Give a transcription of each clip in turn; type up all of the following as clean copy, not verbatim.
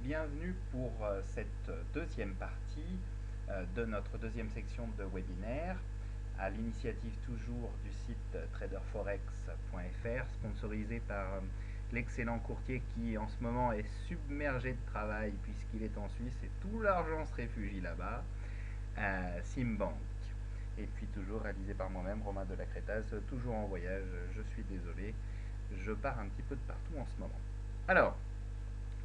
bienvenue pour cette deuxième partie de notre deuxième section de webinaire, à l'initiative toujours du site traderforex.fr, sponsorisé par l'excellent courtier qui en ce moment est submergé de travail puisqu'il est en Suisse et tout l'argent se réfugie là-bas, Simbank. Et puis toujours réalisé par moi-même, Romain de la Crétaze, toujours en voyage, je suis désolé, je pars un petit peu de partout en ce moment. Alors,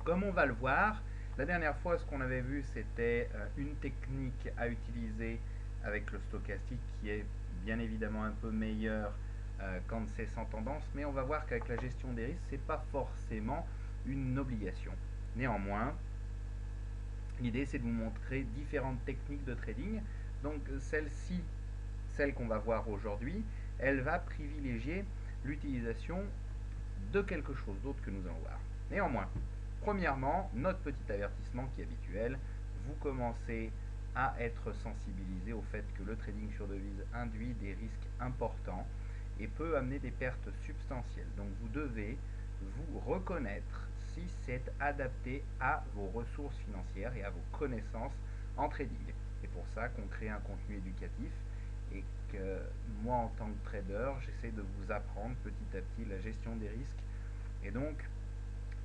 comme on va le voir, la dernière fois ce qu'on avait vu c'était une technique à utiliser avec le stochastique qui est bien évidemment un peu meilleure quand c'est sans tendance, mais on va voir qu'avec la gestion des risques, c'est pas forcément une obligation. Néanmoins, l'idée c'est de vous montrer différentes techniques de trading. Donc celle-ci, celle qu'on va voir aujourd'hui, elle va privilégier l'utilisation de quelque chose d'autre que nous allons voir. Néanmoins, premièrement, notre petit avertissement qui est habituel, vous commencez à être sensibilisé au fait que le trading sur devise induit des risques importants et peut amener des pertes substantielles. Donc vous devez vous reconnaître si c'est adapté à vos ressources financières et à vos connaissances en trading. C'est pour ça qu'on crée un contenu éducatif et que moi en tant que trader, j'essaie de vous apprendre petit à petit la gestion des risques. Et donc,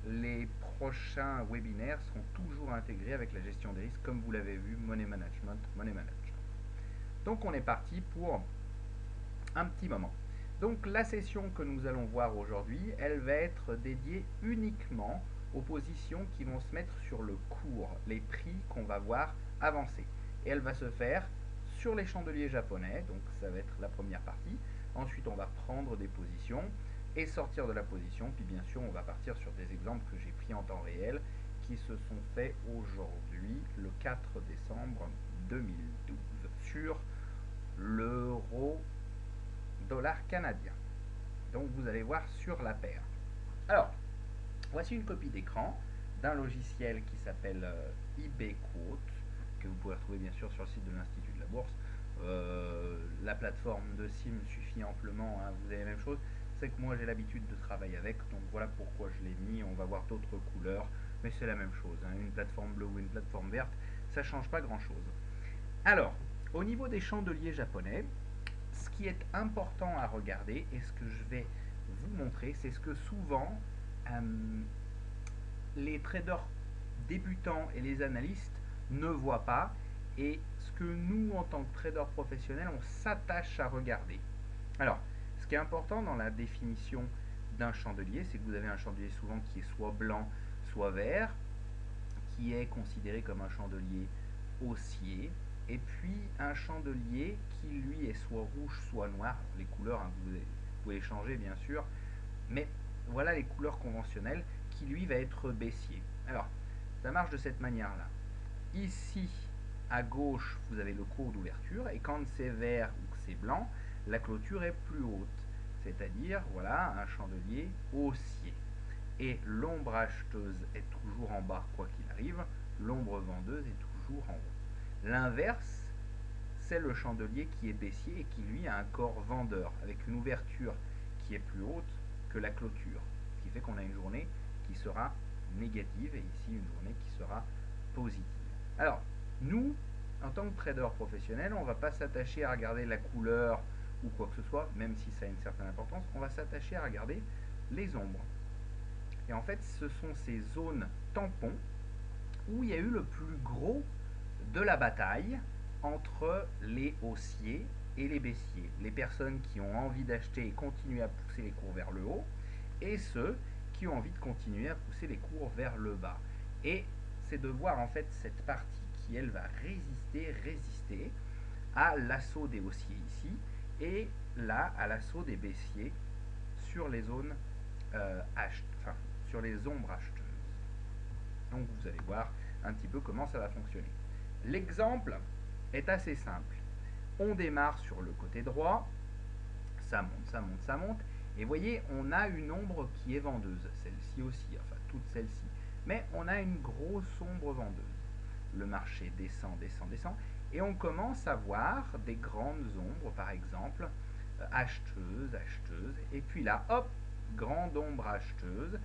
les prochains webinaires seront toujours intégrés avec la gestion des risques, comme vous l'avez vu, Money Management. Donc, on est parti pour un petit moment. Donc, la session que nous allons voir aujourd'hui, elle va être dédiée uniquement aux positions qui vont se mettre sur le cours, les prix qu'on va voir avancer. Et elle va se faire sur les chandeliers japonais, donc ça va être la première partie. Ensuite, on va prendre des positions et sortir de la position, puis bien sûr on va partir sur des exemples que j'ai pris en temps réel qui se sont faits aujourd'hui le 4 décembre 2012 sur l'euro dollar canadien. Donc vous allez voir sur la paire. Alors, voici une copie d'écran d'un logiciel qui s'appelle eBay Quote, que vous pouvez retrouver bien sûr sur le site de l'Institut de la Bourse. La plateforme de Sim suffit amplement, hein, vous avez la même chose. C'est que moi j'ai l'habitude de travailler avec, donc voilà pourquoi je l'ai mis. On va voir d'autres couleurs, mais c'est la même chose, hein. Une plateforme bleue ou une plateforme verte, ça change pas grand chose. Alors, au niveau des chandeliers japonais, ce qui est important à regarder et ce que je vais vous montrer, c'est ce que souvent les traders débutants et les analystes ne voient pas, et ce que nous en tant que traders professionnels on s'attache à regarder. Alors, ce qui est important dans la définition d'un chandelier, c'est que vous avez un chandelier souvent qui est soit blanc, soit vert, qui est considéré comme un chandelier haussier, et puis un chandelier qui lui est soit rouge, soit noir. Les couleurs, hein, vous pouvez les changer bien sûr, mais voilà les couleurs conventionnelles, qui lui va être baissier. Alors, ça marche de cette manière-là. Ici, à gauche, vous avez le cours d'ouverture, et quand c'est vert ou que c'est blanc, la clôture est plus haute, c'est-à-dire voilà un chandelier haussier. Et l'ombre acheteuse est toujours en bas quoi qu'il arrive, l'ombre vendeuse est toujours en haut. L'inverse, c'est le chandelier qui est baissier et qui lui a un corps vendeur avec une ouverture qui est plus haute que la clôture, ce qui fait qu'on a une journée qui sera négative et ici une journée qui sera positive. Alors, nous, en tant que trader professionnel, on ne va pas s'attacher à regarder la couleur ou quoi que ce soit, même si ça a une certaine importance, on va s'attacher à regarder les ombres. Et en fait, ce sont ces zones tampons où il y a eu le plus gros de la bataille entre les haussiers et les baissiers. Les personnes qui ont envie d'acheter et continuer à pousser les cours vers le haut, et ceux qui ont envie de continuer à pousser les cours vers le bas. Et c'est de voir en fait cette partie qui elle va résister à l'assaut des haussiers ici, et là à l'assaut des baissiers sur les zones sur les ombres acheteuses. Donc vous allez voir un petit peu comment ça va fonctionner. L'exemple est assez simple. On démarre sur le côté droit, ça monte, ça monte, ça monte, et vous voyez, on a une ombre qui est vendeuse, celle-ci aussi, enfin toutes celles-ci, mais on a une grosse ombre vendeuse. Le marché descend, descend, descend, et on commence à voir des grandes ombres, par exemple, acheteuses, acheteuses, et puis là, hop, grande ombre acheteuse,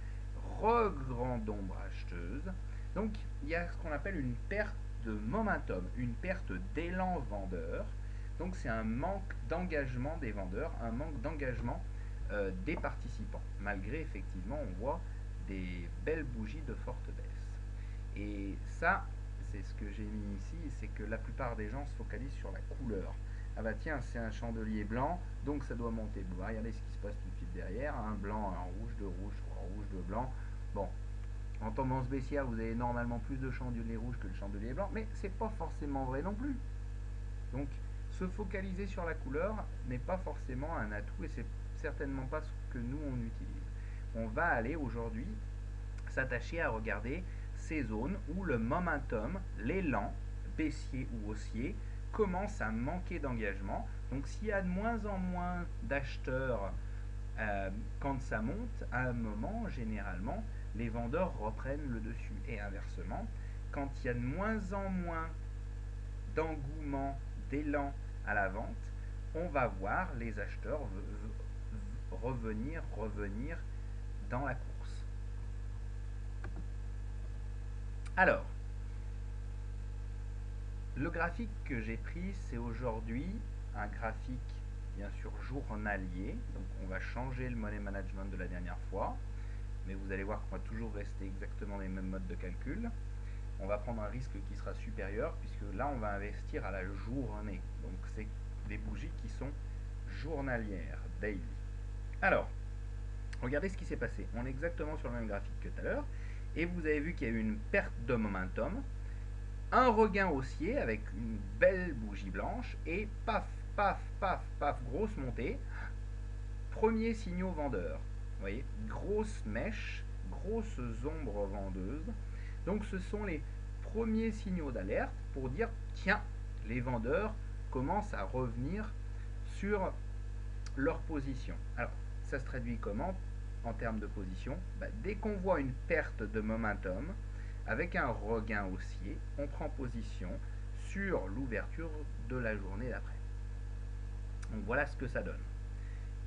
grande ombre acheteuse, Donc il y a ce qu'on appelle une perte de momentum, une perte d'élan vendeur. Donc c'est un manque d'engagement des vendeurs, un manque d'engagement des participants, malgré effectivement on voit des belles bougies de forte baisse. Et ça, c'est ce que j'ai mis ici, c'est que la plupart des gens se focalisent sur la couleur. Ah bah tiens, c'est un chandelier blanc, donc ça doit monter. Bon, regardez ce qui se passe tout de suite derrière, un blanc, un rouge, deux rouges, trois rouges, deux blancs. Bon, en tendance baissière, vous avez normalement plus de chandeliers rouges que de chandeliers blancs, mais c'est pas forcément vrai non plus. Donc, se focaliser sur la couleur n'est pas forcément un atout et c'est certainement pas ce que nous on utilise. On va aller aujourd'hui s'attacher à regarder ces zones où le momentum, l'élan baissier ou haussier, commence à manquer d'engagement. Donc s'il y a de moins en moins d'acheteurs quand ça monte, à un moment, généralement, les vendeurs reprennent le dessus. Et inversement, quand il y a de moins en moins d'engouement, d'élan à la vente, on va voir les acheteurs revenir dans la course. Alors, le graphique que j'ai pris, c'est aujourd'hui un graphique bien sûr journalier. Donc on va changer le money management de la dernière fois, mais vous allez voir qu'on va toujours rester exactement les mêmes modes de calcul. On va prendre un risque qui sera supérieur puisque là on va investir à la journée. Donc c'est des bougies qui sont journalières, daily. Alors, regardez ce qui s'est passé. On est exactement sur le même graphique que tout à l'heure et vous avez vu qu'il y a eu une perte de momentum, un regain haussier avec une belle bougie blanche et paf, paf, paf, paf, grosse montée. Premier signaux vendeurs. Vous voyez, grosse mèche, grosses ombres vendeuses. Donc ce sont les premiers signaux d'alerte pour dire tiens, les vendeurs commencent à revenir sur leur position. Alors, ça se traduit comment en termes de position? Dès qu'on voit une perte de momentum, avec un regain haussier, on prend position sur l'ouverture de la journée d'après. Donc voilà ce que ça donne.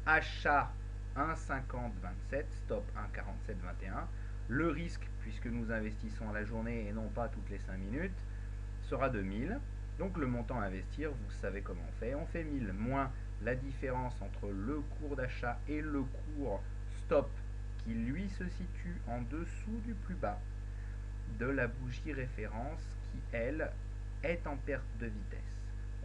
Achat 1,50-27, stop 1,47-21. Le risque, puisque nous investissons à la journée et non pas toutes les 5 minutes, sera de 1000. Donc le montant à investir, vous savez comment on fait. On fait 1000 moins la différence entre le cours d'achat et le cours stop qui lui se situe en dessous du plus bas de la bougie référence qui, elle, est en perte de vitesse.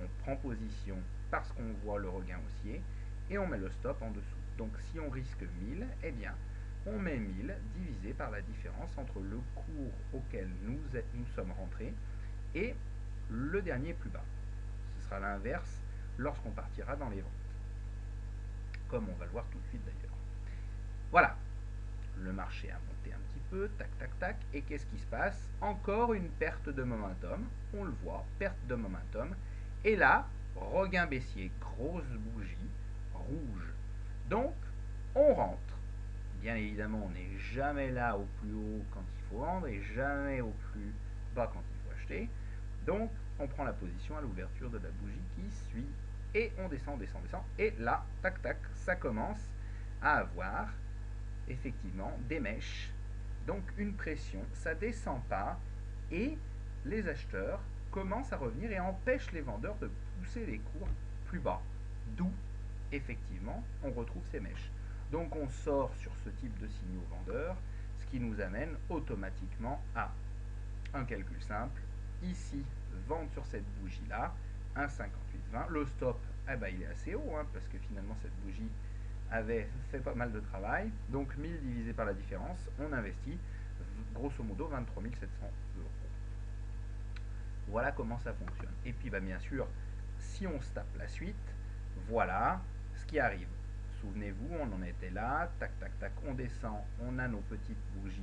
On prend position parce qu'on voit le regain haussier et on met le stop en dessous. Donc si on risque 1000, eh bien, on met 1000 divisé par la différence entre le cours auquel nous sommes rentrés et le dernier plus bas. Ce sera l'inverse lorsqu'on partira dans les ventes. Comme on va le voir tout de suite d'ailleurs. Voilà. Le marché a monté un petit peu, tac, tac, tac. Et qu'est-ce qui se passe? Encore une perte de momentum. On le voit, perte de momentum. Et là, regain baissier, grosse bougie, rouge. Donc, on rentre. Bien évidemment, on n'est jamais là au plus haut quand il faut vendre et jamais au plus bas quand il faut acheter. Donc, on prend la position à l'ouverture de la bougie qui suit. Et on descend, descend, descend. Et là, tac, tac, ça commence à avoir effectivement des mèches, donc une pression, ça descend pas et les acheteurs commencent à revenir et empêchent les vendeurs de pousser les cours plus bas, d'où effectivement on retrouve ces mèches. Donc on sort sur ce type de signaux vendeurs, ce qui nous amène automatiquement à un calcul simple. Ici, vendre sur cette bougie là, 1,5820, le stop, eh ben, il est assez haut parce que finalement cette bougie avait fait pas mal de travail, donc 1000 divisé par la différence, on investit grosso modo 23 700 euros. Voilà comment ça fonctionne. Et puis bien sûr, si on se tape la suite, voilà ce qui arrive. Souvenez-vous, on en était là, tac tac tac, on descend, on a nos petites bougies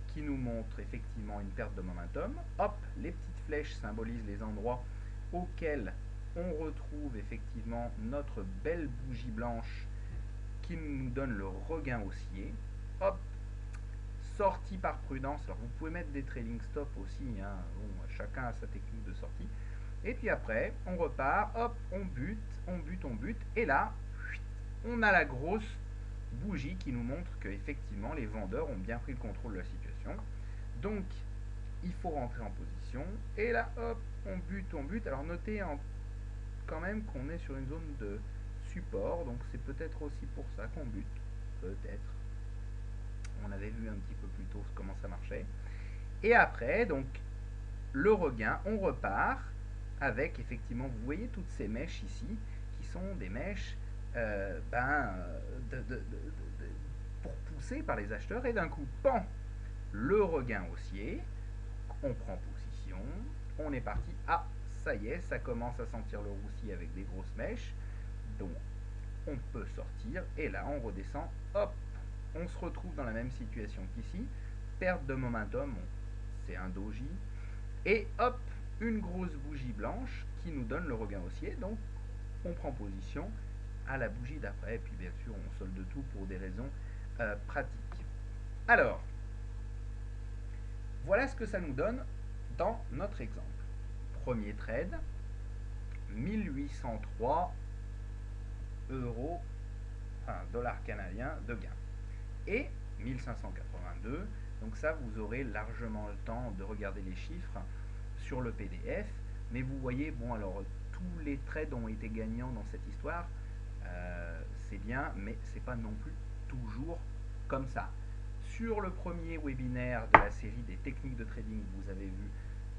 qui nous montrent effectivement une perte de momentum. Hop, les petites flèches symbolisent les endroits auxquels on retrouve effectivement notre belle bougie blanche qui nous donne le regain haussier. Hop, sortie par prudence. Alors vous pouvez mettre des trailing stop aussi, bon, chacun a sa technique de sortie. Et puis après, on repart, hop, on bute, on bute, on bute. Et là, on a la grosse bougie qui nous montre que effectivement les vendeurs ont bien pris le contrôle de la situation. Donc, il faut rentrer en position, et là, hop, on bute. Alors notez quand même qu'on est sur une zone de support, donc c'est peut-être aussi pour ça qu'on bute, peut-être. On avait vu un petit peu plus tôt comment ça marchait. Et après, donc, le regain, on repart avec, effectivement, vous voyez toutes ces mèches ici, qui sont des mèches pour pousser par les acheteurs, et d'un coup, pan, le regain haussier, on prend position, on est parti. Ah, ça y est, ça commence à sentir le roussi avec des grosses mèches, donc on peut sortir, et là on redescend, hop, on se retrouve dans la même situation qu'ici, perte de momentum, c'est un doji, et hop, une grosse bougie blanche qui nous donne le regain haussier, donc on prend position à la bougie d'après, et puis bien sûr on solde tout pour des raisons pratiques. Alors, voilà ce que ça nous donne dans notre exemple. Premier trade, 1803 euros, enfin dollars canadiens de gain. Et 1582, donc ça vous aurez largement le temps de regarder les chiffres sur le PDF, mais vous voyez, bon alors tous les trades ont été gagnants dans cette histoire, c'est bien, mais c'est pas non plus toujours comme ça. Sur le premier webinaire de la série des techniques de trading, vous avez vu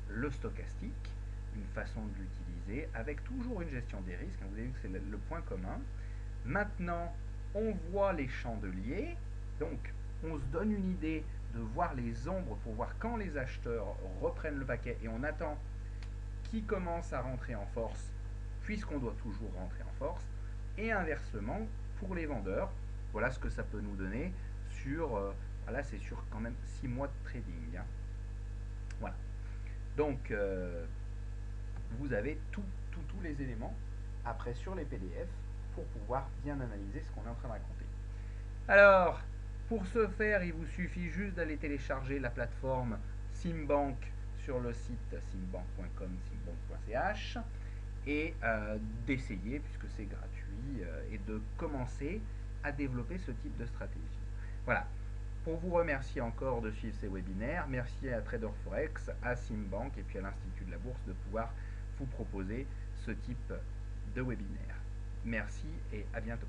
le stochastique, une façon de l'utiliser, avec toujours une gestion des risques, vous avez vu que c'est le point commun. Maintenant, on voit les chandeliers, donc on se donne une idée de voir les ombres pour voir quand les acheteurs reprennent le paquet, et on attend qu'ils commencent à rentrer en force, puisqu'on doit toujours rentrer en force, et inversement pour les vendeurs. Voilà ce que ça peut nous donner sur, voilà, c'est sur quand même 6 mois de trading. Hein. Voilà. Donc, vous avez tous les éléments après sur les PDF pour pouvoir bien analyser ce qu'on est en train de raconter. Alors, pour ce faire, il vous suffit juste d'aller télécharger la plateforme Simbank sur le site simbank.com, simbank.ch, et d'essayer, puisque c'est gratuit, et de commencer à développer ce type de stratégie. Voilà. Pour vous remercier encore de suivre ces webinaires, merci à Trader Forex, à Simbank et puis à l'Institut de la Bourse de pouvoir vous proposer ce type de webinaire. Merci et à bientôt.